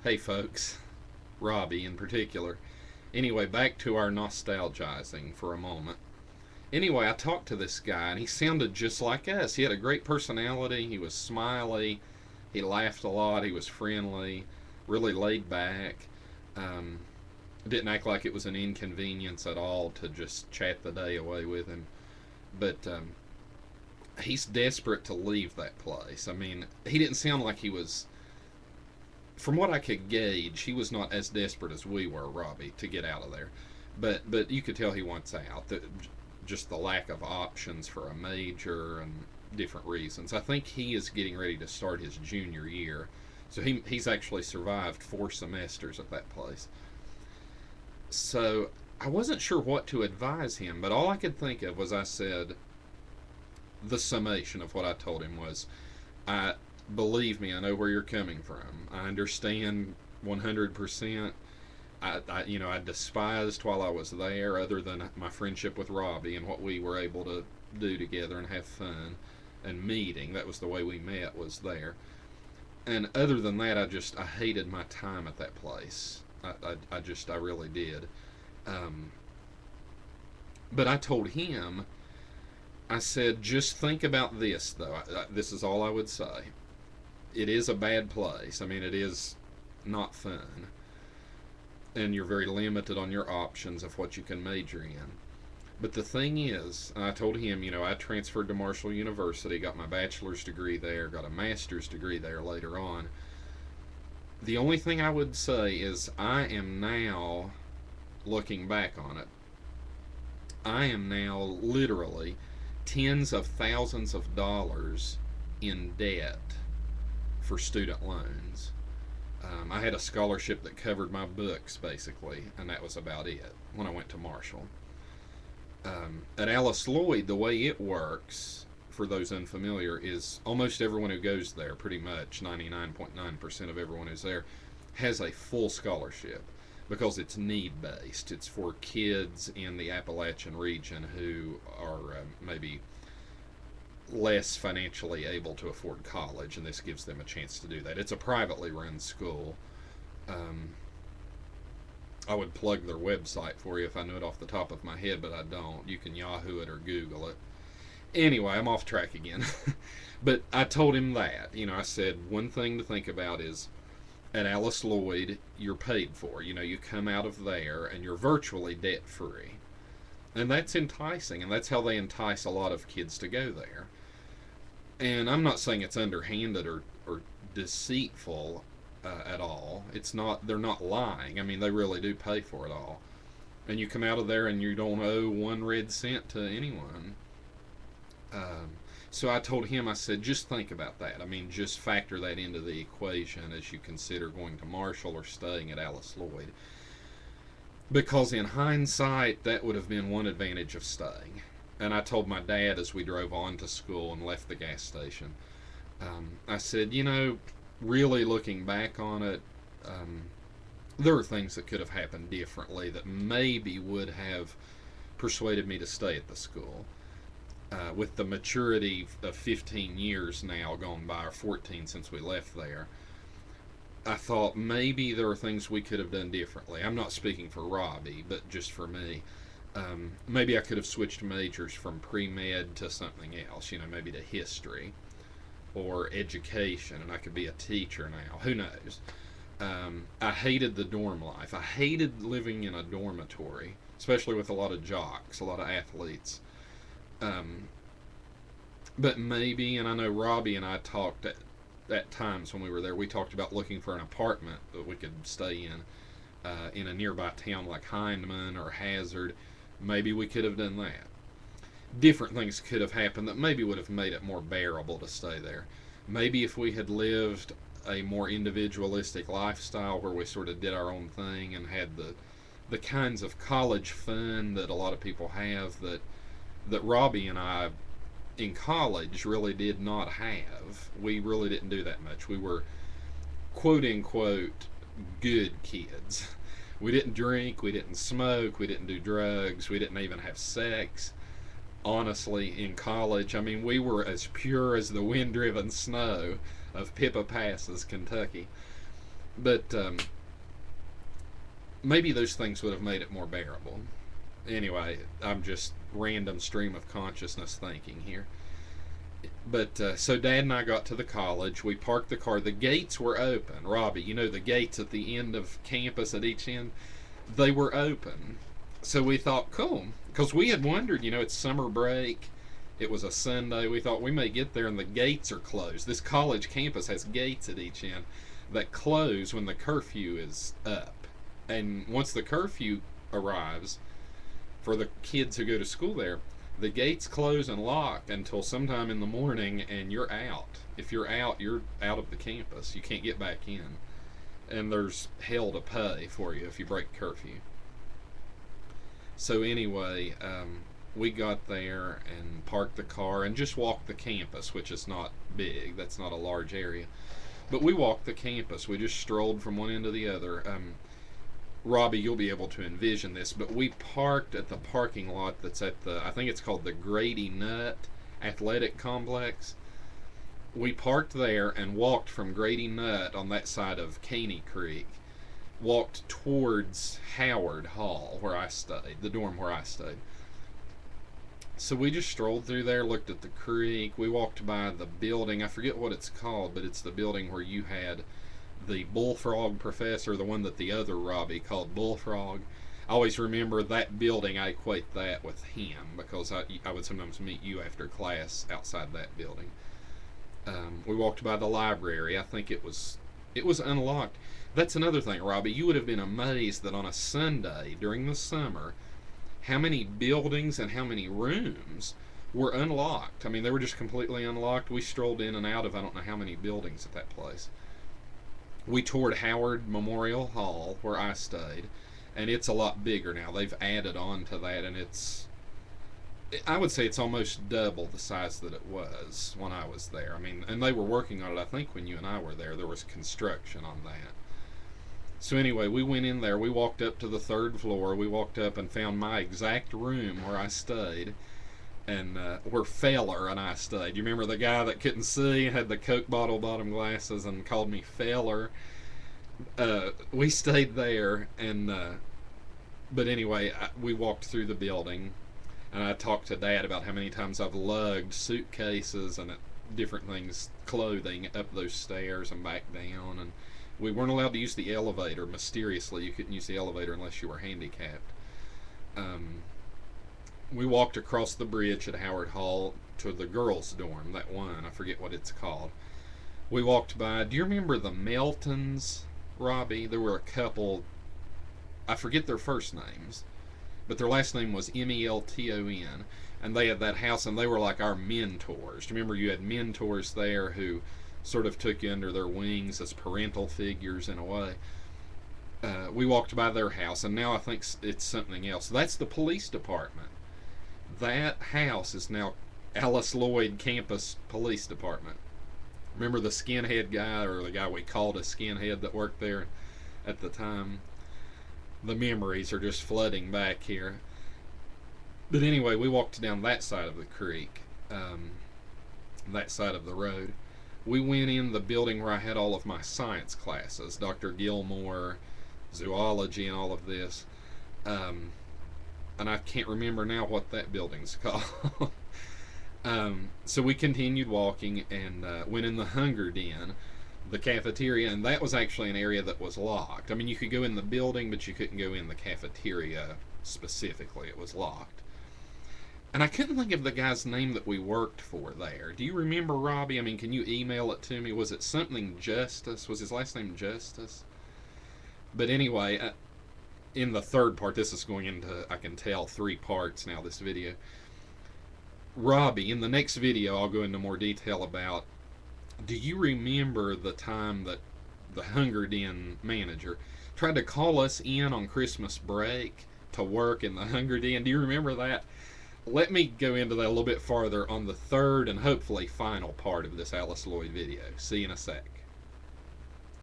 Hey folks, Robbie in particular. Anyway, back to our nostalgizing for a moment. Anyway, I talked to this guy and he sounded just like us. He had a great personality, he was smiley, he laughed a lot, he was friendly, really laid back. Um, didn't act like it was an inconvenience at all to just chat the day away with him. But he's desperate to leave that place. I mean, he didn't sound like he was, from what I could gauge, he was not as desperate as we were, Robbie, to get out of there. But you could tell he wants out. Just the lack of options for a major and different reasons. I think he is getting ready to start his junior year, so he's actually survived 4 semesters at that place. So I wasn't sure what to advise him, but all I could think of was I said the summation of what I told him was, I believe me, I know where you're coming from. I understand 100%. I despised while I was there, other than my friendship with Robbie and what we were able to do together and have fun and meeting. That was the way we met, was there. And other than that, I hated my time at that place. I really did. Um, but I told him, I said, just think about this though. This is all I would say. It is a bad place. I mean, it is not fun, and you're very limited on your options of what you can major in. But the thing is, I told him, I transferred to Marshall University, got my bachelor's degree there, got a master's degree there later on. The only thing I would say is I am now, looking back on it, I am now literally tens of thousands of dollars in debt for student loans. I had a scholarship that covered my books, basically, and that was about it when I went to Marshall. At Alice Lloyd, the way it works, for those unfamiliar, is almost everyone who goes there, pretty much 99.9% of everyone who's there, has a full scholarship because it's need based. It's for kids in the Appalachian region who are maybe less financially able to afford college, and this gives them a chance to do that. It's a privately run school. Um, I would plug their website for you if I knew it off the top of my head, but I don't. You can Yahoo it or Google it. Anyway, I'm off track again. But I told him that. I said one thing to think about is at Alice Lloyd, you're paid for. You come out of there and you're virtually debt free. And that's enticing, and that's how they entice a lot of kids to go there. And I'm not saying it's underhanded or deceitful at all. It's not. They're not lying. I mean, they really do pay for it all. And you come out of there and you don't owe 1 red cent to anyone. Um, so I told him, I said, just think about that. I mean, just factor that into the equation as you consider going to Marshall or staying at Alice Lloyd. Because in hindsight, that would have been one advantage of staying. And I told my dad as we drove on to school and left the gas station, I said, really looking back on it, there are things that could have happened differently that maybe would have persuaded me to stay at the school. With the maturity of 15 years now gone by, or 14 since we left there, I thought maybe there are things we could have done differently. I'm not speaking for Robbie, but just for me. Maybe I could have switched majors from pre-med to something else, maybe to history or education, and I could be a teacher now. Who knows? I hated the dorm life. I hated living in a dormitory, especially with a lot of jocks, a lot of athletes. Um, but maybe, and I know Robbie and I talked at times when we were there, we talked about looking for an apartment that we could stay in a nearby town like Hindman or Hazard. Maybe we could have done that. Different things could have happened that maybe would have made it more bearable to stay there. Maybe if we had lived a more individualistic lifestyle where we sort of did our own thing and had the kinds of college fun that a lot of people have, that Robbie and I in college really did not have. We really didn't do that much. We were quote unquote good kids. We didn't drink, we didn't smoke, we didn't do drugs, we didn't even have sex. Honestly, in college, I mean, we were as pure as the wind driven snow of Pippa Passes, Kentucky. But maybe those things would have made it more bearable. Anyway, I'm just random stream of consciousness thinking here. But so Dad and I got to the college. We parked the car. The gates were open. Robbie, you know the gates at the end of campus at each end? They were open. So we thought, cool. Because we had wondered, it's summer break. It was a Sunday. We thought we may get there and the gates are closed. This college campus has gates at each end that close when the curfew is up. And once the curfew arrives for the kids who go to school there, the gates close and lock until sometime in the morning, and you're out. If you're out of the campus. You can't get back in. And there's hell to pay for you if you break curfew. So anyway, we got there and parked the car and just walked the campus, which is not big. That's not a large area. But we walked the campus. We just strolled from one end to the other. Robbie, you'll be able to envision this, but we parked at the parking lot that's at I think it's called the Grady Nutt Athletic Complex. We parked there and walked from Grady Nutt on that side of Caney Creek, walked towards Howard Hall, where I stayed, the dorm where I stayed. So we just strolled through there, looked at the creek. We walked by the building. I forget what it's called, but it's the building where you had the bullfrog professor, the one that the other Robbie called Bullfrog. I always remember that building. I equate that with him because I would sometimes meet you after class outside that building. We walked by the library. I think it was unlocked. That's another thing, Robbie. You would have been amazed that on a Sunday during the summer, how many buildings and how many rooms were unlocked. I mean, they were just completely unlocked. We strolled in and out of I don't know how many buildings at that place. We toured Howard Memorial Hall, where I stayed, and it's a lot bigger now. They've added on to that, and I would say it's almost double the size that it was when I was there. I mean, and they were working on it, I think, when you and I were there. There was construction on that. So anyway, we went in there. We walked up to the 3rd floor. We walked up and found my exact room where I stayed, and where Feller and I stayed. You remember the guy that couldn't see, had the Coke bottle bottom glasses, and called me Feller? We stayed there, and but anyway, we walked through the building, and I talked to Dad about how many times I've lugged suitcases and different things, clothing, up those stairs and back down, and we weren't allowed to use the elevator. Mysteriously, you couldn't use the elevator unless you were handicapped. We walked across the bridge at Howard Hall to the girls' dorm, that one, I forget what it's called. We walked by, do you remember the Meltons, Robbie? There were a couple, I forget their first names, but their last name was Melton, and they had that house, and they were like our mentors. Do you remember you had mentors there who sort of took you under their wings as parental figures in a way? We walked by their house, and now I think it's something else. That's the police department. That house is now Alice Lloyd Campus Police Department. Remember the skinhead guy, or the guy we called a skinhead that worked there at the time? The memories are just flooding back here. But anyway, we walked down that side of the creek, that side of the road. We went in the building where I had all of my science classes, Dr. Gilmore, zoology, and all of this. And I can't remember now what that building's called. So we continued walking and went in the Hunger Den, the cafeteria, and that was actually an area that was locked. I mean, you could go in the building, but you couldn't go in the cafeteria specifically. It was locked. And I couldn't think of the guy's name that we worked for there. Do you remember, Robbie? I mean, can you email it to me? Was it something Justice? Was his last name Justice? But anyway, in the 3rd part, this is going into, I can tell, 3 parts now, this video. Robbie, in the next video, I'll go into more detail about, do you remember the time that the Hunger Den manager tried to call us in on Christmas break to work in the Hunger Den? Do you remember that? Let me go into that a little bit farther on the 3rd and hopefully final part of this Alice Lloyd video. See you in a sec.